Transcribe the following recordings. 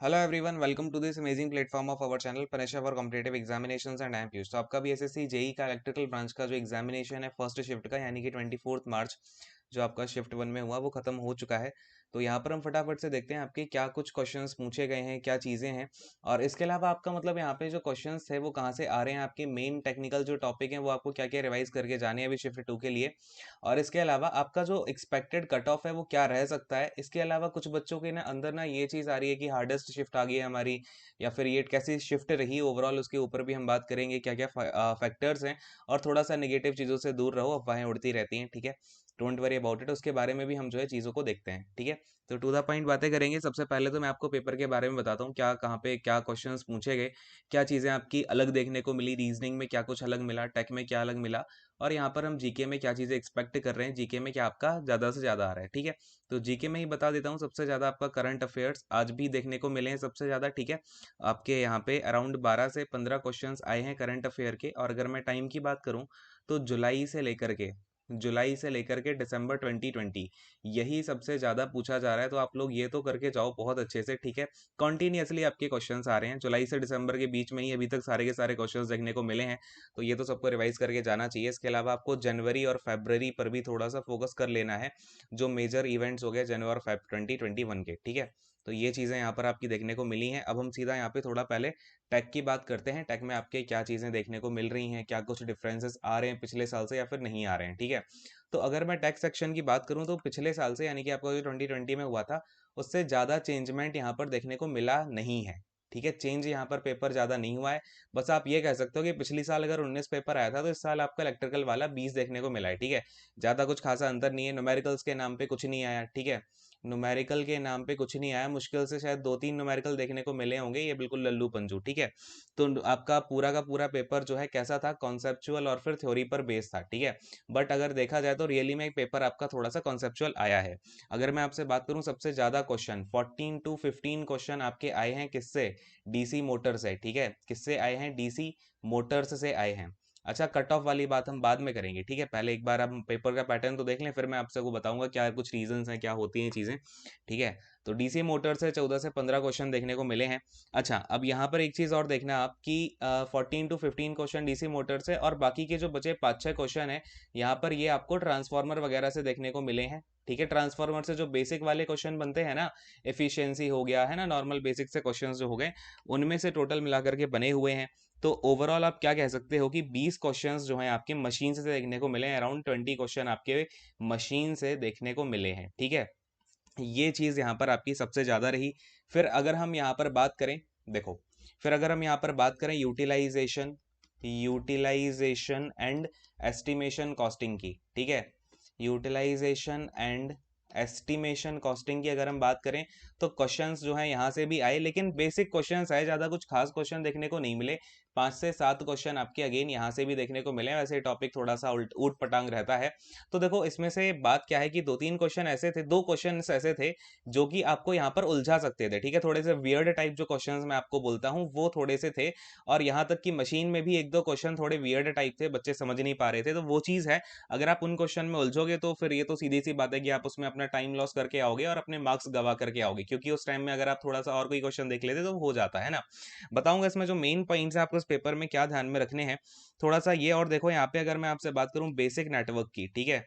Hello everyone, welcome to this amazing platform of our channel Pariksha for competitive examinations and MCQs. तो आपका BSSC JE का electrical branch का जो examination है first shift का, यानी कि 24 मार्च जो आपका शिफ्ट 1 में हुआ वो खत्म हो चुका है। तो यहाँ पर हम फटाफट से देखते हैं आपके क्या कुछ क्वेश्चंस पूछे गए हैं, क्या चीज़ें हैं, और इसके अलावा आपका मतलब यहाँ पे जो क्वेश्चंस थे वो कहाँ से आ रहे हैं, आपके मेन टेक्निकल जो टॉपिक हैं वो आपको क्या क्या रिवाइज करके जाने हैं अभी शिफ्ट 2 के लिए। और इसके अलावा आपका जो एक्सपेक्टेड कट ऑफ है वो क्या रह सकता है। इसके अलावा कुछ बच्चों के ना अंदर ना ये चीज़ आ रही है कि हार्डेस्ट शिफ्ट आ गई है हमारी, या फिर ये कैसी शिफ्ट रही ओवरऑल, उसके ऊपर भी हम बात करेंगे क्या क्या फैक्टर्स हैं। और थोड़ा सा नेगेटिव चीज़ों से दूर रहो, अफवाहें उड़ती रहती हैं, ठीक है। डोंट वरी अबाउट इट, उसके बारे में भी हम जो है चीज़ों को देखते हैं, ठीक है। तो टू द पॉइंट बातें करेंगे। सबसे पहले तो मैं आपको पेपर के बारे में बताता हूँ, क्या कहाँ पे क्या क्वेश्चंस पूछे गए, क्या चीज़ें आपकी अलग देखने को मिली, रीजनिंग में क्या कुछ अलग मिला, टेक में क्या अलग मिला, और यहाँ पर हम जीके में क्या चीज़ें एक्सपेक्ट कर रहे हैं, जीके में क्या आपका ज़्यादा से ज़्यादा आ रहा है, ठीक है। तो जीके में ही बता देता हूँ, सबसे ज़्यादा आपका करंट अफेयर्स आज भी देखने को मिले हैं सबसे ज़्यादा, ठीक है। आपके यहाँ पे अराउंड 12 से 15 क्वेश्चंस आए हैं करंट अफेयर के। और अगर मैं टाइम की बात करूँ तो जुलाई से लेकर के दिसंबर 2020 यही सबसे ज़्यादा पूछा जा रहा है। तो आप लोग ये तो करके जाओ बहुत अच्छे से, ठीक है। कॉन्टिन्यूसली आपके क्वेश्चंस आ रहे हैं, जुलाई से दिसंबर के बीच में ही अभी तक सारे के सारे क्वेश्चंस देखने को मिले हैं। तो ये तो सबको रिवाइज करके जाना चाहिए। इसके अलावा आपको जनवरी और फरवरी पर भी थोड़ा सा फोकस कर लेना है, जो मेजर इवेंट्स हो गए जनवरी और फेब 2021 के, ठीक है। तो ये चीज़ें यहाँ पर आपकी देखने को मिली हैं। अब हम सीधा यहाँ पे थोड़ा पहले टेक की बात करते हैं। टेक में आपके क्या चीज़ें देखने को मिल रही हैं, क्या कुछ डिफरेंसेस आ रहे हैं पिछले साल से या फिर नहीं आ रहे हैं, ठीक है। तो अगर मैं टेक सेक्शन की बात करूँ तो पिछले साल से, यानी कि आपका जो 2020 में हुआ था, उससे ज़्यादा चेंजमेंट यहाँ पर देखने को मिला नहीं है, ठीक है। चेंज यहाँ पर पेपर ज़्यादा नहीं हुआ है। बस आप ये कह सकते हो कि पिछली साल अगर 19 पेपर आया था तो इस साल आपका इलेक्ट्रिकल वाला 20 देखने को मिला है, ठीक है। ज़्यादा कुछ खासा अंतर नहीं है। न्यूमेरिकल्स के नाम पे कुछ नहीं आया, ठीक है। न्यूमेरिकल के नाम पे कुछ नहीं आया, मुश्किल से शायद 2-3 न्यूमेरिकल देखने को मिले होंगे, ये बिल्कुल लल्लू पंजू, ठीक है। तो आपका पूरा का पूरा पेपर जो है कैसा था, कॉन्सेप्चुअल और फिर थ्योरी पर बेस था, ठीक है। बट अगर देखा जाए तो रियली में एक पेपर आपका थोड़ा सा कॉन्सेप्चुअल आया है। अगर मैं आपसे बात करूं, सबसे ज्यादा क्वेश्चन 14 to 15 क्वेश्चन आपके आए हैं किससे, डीसी मोटर से, ठीक है। किससे आए हैं, डीसी मोटर्स से आए हैं। अच्छा, कट ऑफ वाली बात हम बाद में करेंगे, ठीक है। पहले एक बार हम पेपर का पैटर्न तो देख लें, फिर मैं आपसे को बताऊंगा क्या कुछ रीजंस हैं, क्या होती हैं चीजें, ठीक है। तो डीसी मोटर से 14 से 15 क्वेश्चन देखने को मिले हैं। अच्छा, अब यहाँ पर एक चीज और देखना आप कि 14 to 15 क्वेश्चन डीसी मोटर से, और बाकी के जो बचे 5-6 क्वेश्चन है यहाँ पर ये आपको ट्रांसफार्मर वगैरह से देखने को मिले हैं, ठीक है। ट्रांसफार्मर से जो बेसिक वाले क्वेश्चन बनते हैं ना, एफिशिएंसी हो गया है ना, नॉर्मल बेसिक से क्वेश्चन जो हो गए, उनमें से टोटल मिलाकर के बने हुए हैं। तो ओवरऑल आप क्या कह सकते हो कि 20 क्वेश्चंस जो हैं आपके मशीन से देखने को मिले हैं, अराउंड 20 क्वेश्चन आपके मशीन से देखने को मिले हैं, ठीक है। ये चीज़ यहाँ पर आपकी सबसे ज़्यादा रही। फिर अगर हम यहाँ पर बात करें, देखो, फिर अगर हम यहाँ पर बात करें यूटिलाइजेशन एंड एस्टिमेशन कॉस्टिंग की, ठीक है। यूटिलाइजेशन एंड एस्टिमेशन कॉस्टिंग की अगर हम बात करें तो क्वेश्चंस जो है यहाँ से भी आए, लेकिन बेसिक क्वेश्चंस आए, ज़्यादा कुछ खास क्वेश्चन देखने को नहीं मिले। 5 से 7 क्वेश्चन आपके अगेन यहाँ से भी देखने को मिले। वैसे टॉपिक थोड़ा सा उल्ट ऊट पटांग रहता है। तो देखो, इसमें से बात क्या है कि 2-3 क्वेश्चन ऐसे थे, 2 क्वेश्चन ऐसे थे जो कि आपको यहाँ पर उलझा सकते थे, ठीक है। थोड़े से वियर्ड टाइप जो क्वेश्चंस मैं आपको बोलता हूँ वो थोड़े से थे। और यहाँ तक कि मशीन में भी 1-2 क्वेश्चन थोड़े वियर्ड टाइप थे, बच्चे समझ नहीं पा रहे थे। तो वो चीज़ है, अगर आप उन क्वेश्चन में उलझोगे तो फिर ये तो सीधी सी बात है कि आप उसमें अपना टाइम लॉस करके आओगे और अपने मार्क्स गवा करके आओगे, क्योंकि उस टाइम में अगर आप थोड़ा सा और कोई क्वेश्चन देख लेते तो हो जाता है ना। बताऊंगा इसमें जो मेन पॉइंट्स है आपको इस पेपर में क्या ध्यान में रखने हैं, थोड़ा सा ये। और देखो यहाँ पे अगर मैं आपसे बात करूँ बेसिक नेटवर्क की, ठीक है।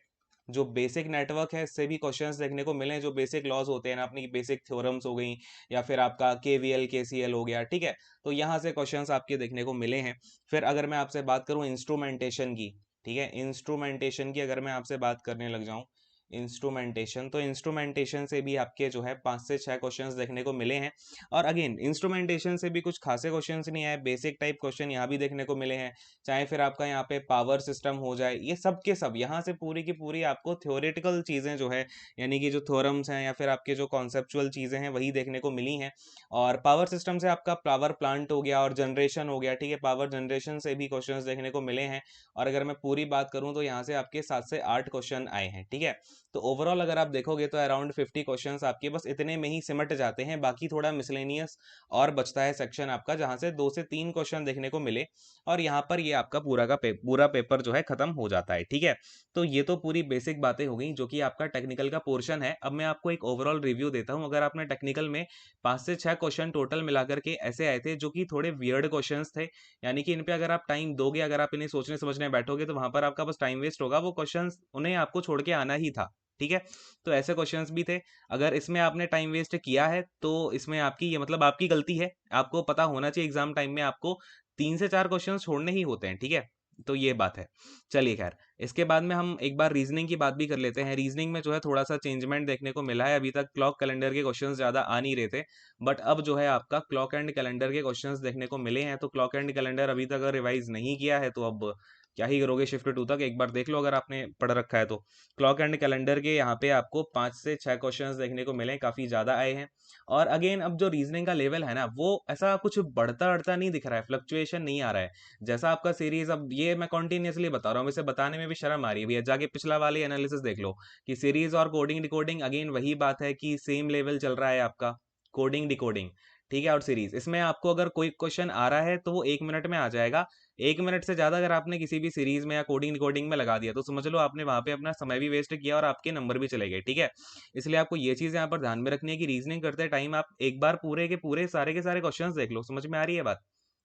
जो बेसिक नेटवर्क है इससे भी क्वेश्चंस देखने को मिले हैं। जो बेसिक लॉज होते हैं ना, अपनी बेसिक थ्योरम्स हो गई, या फिर आपका केवीएल केसीएल हो गया, ठीक है। तो यहाँ से क्वेश्चंस आपके देखने को मिले हैं। फिर अगर मैं आपसे बात करूँ इंस्ट्रूमेंटेशन की, ठीक है, इंस्ट्रूमेंटेशन की अगर मैं आपसे बात करने लग जाऊं, इंस्ट्रूमेंटेशन, तो इंस्ट्रूमेंटेशन से भी आपके जो है 5 से 6 क्वेश्चंस देखने को मिले हैं। और अगेन इंस्ट्रूमेंटेशन से भी कुछ खासे क्वेश्चंस नहीं आए, बेसिक टाइप क्वेश्चन यहाँ भी देखने को मिले हैं। चाहे फिर आपका यहाँ पे पावर सिस्टम हो जाए, ये सब के सब यहाँ से पूरी की पूरी आपको थ्योरेटिकल चीज़ें जो है, यानी कि जो थ्योरम्स हैं या फिर आपके जो कॉन्सेप्चुअल चीज़ें हैं वही देखने को मिली हैं। और पावर सिस्टम से आपका पावर प्लांट हो गया और जनरेशन हो गया, ठीक है। पावर जनरेशन से भी क्वेश्चंस देखने को मिले हैं। और अगर मैं पूरी बात करूं तो यहाँ से आपके 7 से 8 क्वेश्चन आए हैं, ठीक है। तो ओवरऑल अगर आप देखोगे तो अराउंड 50 क्वेश्चंस आपके बस इतने में ही सिमट जाते हैं, बाकी थोड़ा मिसलेनियस और बचता है सेक्शन आपका, जहां से 2 से 3 क्वेश्चन देखने को मिले और यहाँ पर ये आपका पूरा पेपर जो है खत्म हो जाता है, ठीक है। तो ये तो पूरी बेसिक बातें हो गई जो कि आपका टेक्निकल का पोर्शन है। अब मैं आपको एक ओवरऑल रिव्यू देता हूँ। अगर आपने टेक्निकल में 5 से 6 क्वेश्चन टोटल मिलाकर के ऐसे आए थे जो कि थोड़े वियर्ड क्वेश्चंस थे, यानी कि इन पे अगर आप टाइम दोगे, अगर आप इन्हें सोचने समझने बैठोगे तो वहां पर आपका बस टाइम वेस्ट होगा। वो क्वेश्चंस उन्हें आपको छोड़ के आना ही था, ठीक है। तो ऐसे क्वेश्चंस भी थे। अगर इसमें आपने टाइम वेस्ट किया है तो इसमें आपकी ये मतलब आपकी गलती है। आपको पता होना चाहिए एग्जाम टाइम में आपको 3 से 4 क्वेश्चंस छोड़ने ही होते हैं, ठीक है। तो ये बात है। चलिए खैर, इसके बाद में हम एक बार रीजनिंग की बात भी कर लेते हैं। रीजनिंग में जो है थोड़ा सा चेंजमेंट देखने को मिला है। अभी तक क्लॉक कैलेंडर के क्वेश्चंस ज्यादा आ नहीं रहे थे, बट अब जो है आपका क्लॉक एंड कैलेंडर के क्वेश्चंस देखने को मिले हैं। तो क्लॉक एंड कैलेंडर अभी तक अगर रिवाइज नहीं किया है तो अब क्या ही करोगे, शिफ्ट टू तक एक बार देख लो अगर आपने पढ़ रखा है तो। क्लॉक एंड कैलेंडर के यहाँ पे आपको 5 से 6 क्वेश्चंस देखने को मिले, काफी ज्यादा आए हैं। और अगेन अब जो रीजनिंग का लेवल है ना, वो ऐसा कुछ बढ़ता बढ़ता नहीं दिख रहा है, फ्लक्चुएशन नहीं आ रहा है। जैसा आपका सीरीज, अब ये मैं कॉन्टिन्यूसली बता रहा हूँ, इसे बताने में भी शर्म आ रही है भैया, जाके पिछला वाली एनालिसिस देख लो कि सीरीज और कोडिंग डिकोडिंग, अगेन वही बात है कि सेम लेवल चल रहा है आपका कोडिंग डिकोडिंग, ठीक है। और सीरीज, इसमें आपको अगर कोई क्वेश्चन आ रहा है तो वो 1 मिनट में आ जाएगा। 1 मिनट से ज्यादा अगर आपने किसी भी सीरीज में या कोडिंग डिकोडिंग में लगा दिया तो समझ लो आपने वहां पे अपना समय भी वेस्ट किया और आपके नंबर भी चले गए, ठीक है। इसलिए आपको ये चीज यहाँ पर ध्यान में रखनी है कि रीजनिंग करते टाइम आप एक बार पूरे के सारे क्वेश्चंस देख लो। समझ में आ रही है बात?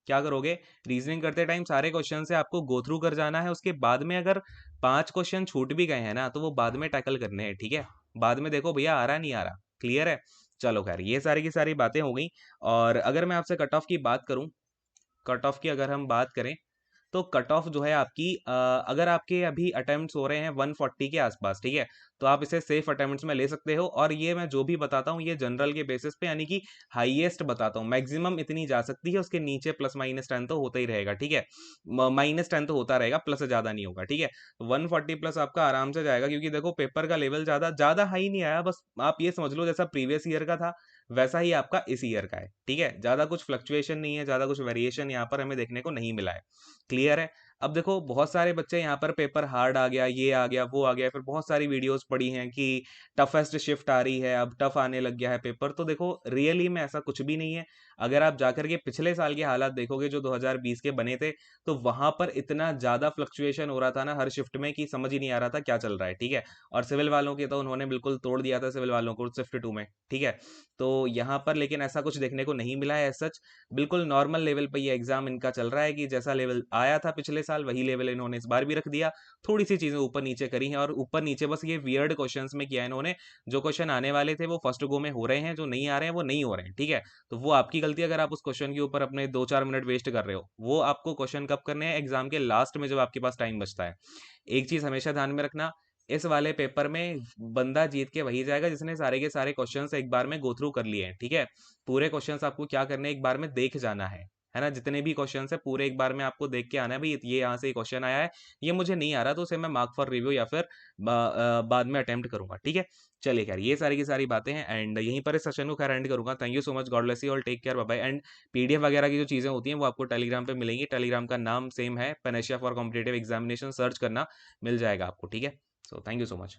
क्या करोगे, रीजनिंग करते टाइम सारे क्वेश्चन से आपको गो थ्रू कर जाना है। उसके बाद में अगर 5 क्वेश्चन छूट भी गए हैं ना, तो वो बाद में टैकल करने हैं, ठीक है। बाद में देखो भैया आ रहा नहीं आ रहा, क्लियर है। चलो खैर, ये सारी की सारी बातें हो गई। और अगर मैं आपसे कट ऑफ की बात करूं, कट ऑफ की अगर हम बात करें, तो कट ऑफ जो है आपकी अगर आपके अभी अटेम्प्ट्स हो रहे हैं 140 के आसपास, ठीक है, तो आप इसे सेफ अटेम्प्ट्स में ले सकते हो। और ये मैं जो भी बताता हूँ ये जनरल के बेसिस पे, यानी कि हाईएस्ट बताता हूँ। मैक्सिमम इतनी जा सकती है, उसके नीचे +- 10 तो होता ही रहेगा, ठीक है। -10 तो होता रहेगा, प्लस से ज्यादा नहीं होगा, ठीक है। 140 प्लस आपका आराम से जाएगा, क्योंकि देखो पेपर का लेवल ज्यादा ज्यादा हाई नहीं आया। बस आप ये समझ लो जैसा प्रीवियस ईयर का था वैसा ही आपका इस ईयर का है, ठीक है। ज्यादा कुछ फ्लक्चुएशन नहीं है, ज्यादा कुछ वेरिएशन यहाँ पर हमें देखने को नहीं मिला है, क्लियर है। अब देखो बहुत सारे बच्चे यहाँ पर पेपर हार्ड आ गया, ये आ गया, वो आ गया, फिर बहुत सारी वीडियोस पड़ी हैं कि टफेस्ट शिफ्ट आ रही है, अब टफ आने लग गया है पेपर। तो देखो रियली में ऐसा कुछ भी नहीं है। अगर आप जाकर के पिछले साल के हालात देखोगे जो 2020 के बने थे, तो वहां पर इतना ज्यादा फ्लक्चुएशन हो रहा था ना हर शिफ्ट में कि समझ ही नहीं आ रहा था क्या चल रहा है, ठीक है। और सिविल वालों के तो उन्होंने बिल्कुल तोड़ दिया था, सिविल वालों को शिफ्ट 2 में, ठीक है। तो यहाँ पर लेकिन ऐसा कुछ देखने को नहीं मिला है सच। बिल्कुल नॉर्मल लेवल पे ये एग्जाम इनका चल रहा है कि जैसा लेवल आया था पिछले साल वही लेवल इन्होंने इस बार भी रख दिया। थोड़ी सी चीजें ऊपर नीचे करी हैं, और ऊपर नीचे बस ये वियर्ड क्वेश्चंस में किया इन्होंने। जो क्वेश्चन आने वाले थे वो फर्स्ट गो में हो रहे हैं, जो नहीं आ रहे हैं वो नहीं हो रहे हैं, ठीक है। तो वो आपकी गलती है अगर आप उस क्वेश्चन के ऊपर अपने 2-4 मिनट वेस्ट कर रहे हो। वो आपको क्वेश्चन कब करने हैं, एग्जाम के लास्ट में जब आपके पास टाइम बचता है। एक चीज हमेशा ध्यान में रखना, इस वाले पेपर में बंदा जीत के वही जाएगा जिसने सारे के सारे क्वेश्चंस एक बार में गो थ्रू कर लिए हैं, ठीक है। पूरे क्वेश्चंस आपको क्या करने हैं, एक बार में देख जाना है ना। जितने भी क्वेश्चंस है पूरे एक बार में आपको देख के आना है, भाई ये यहाँ से क्वेश्चन आया है, ये मुझे नहीं आ रहा, तो उसे मैं मार्क फॉर रिव्यू या फिर बाद में अटेम्प्ट करूंगा, ठीक है। चलिए खैर, ये सारी की सारी बातें हैं एंड यहीं पर इस सेशन को खैर एंड करूंगा। Thank you so much, god bless you all, take care, bye bye. And PDF वगैरह की जो चीजें होती हैं वो आपको टेलीग्राम पे मिलेंगी। टेलीग्राम का नाम सेम है, Panacea for competitive examination, search करना मिल जाएगा आपको, ठीक है। So thank you so much.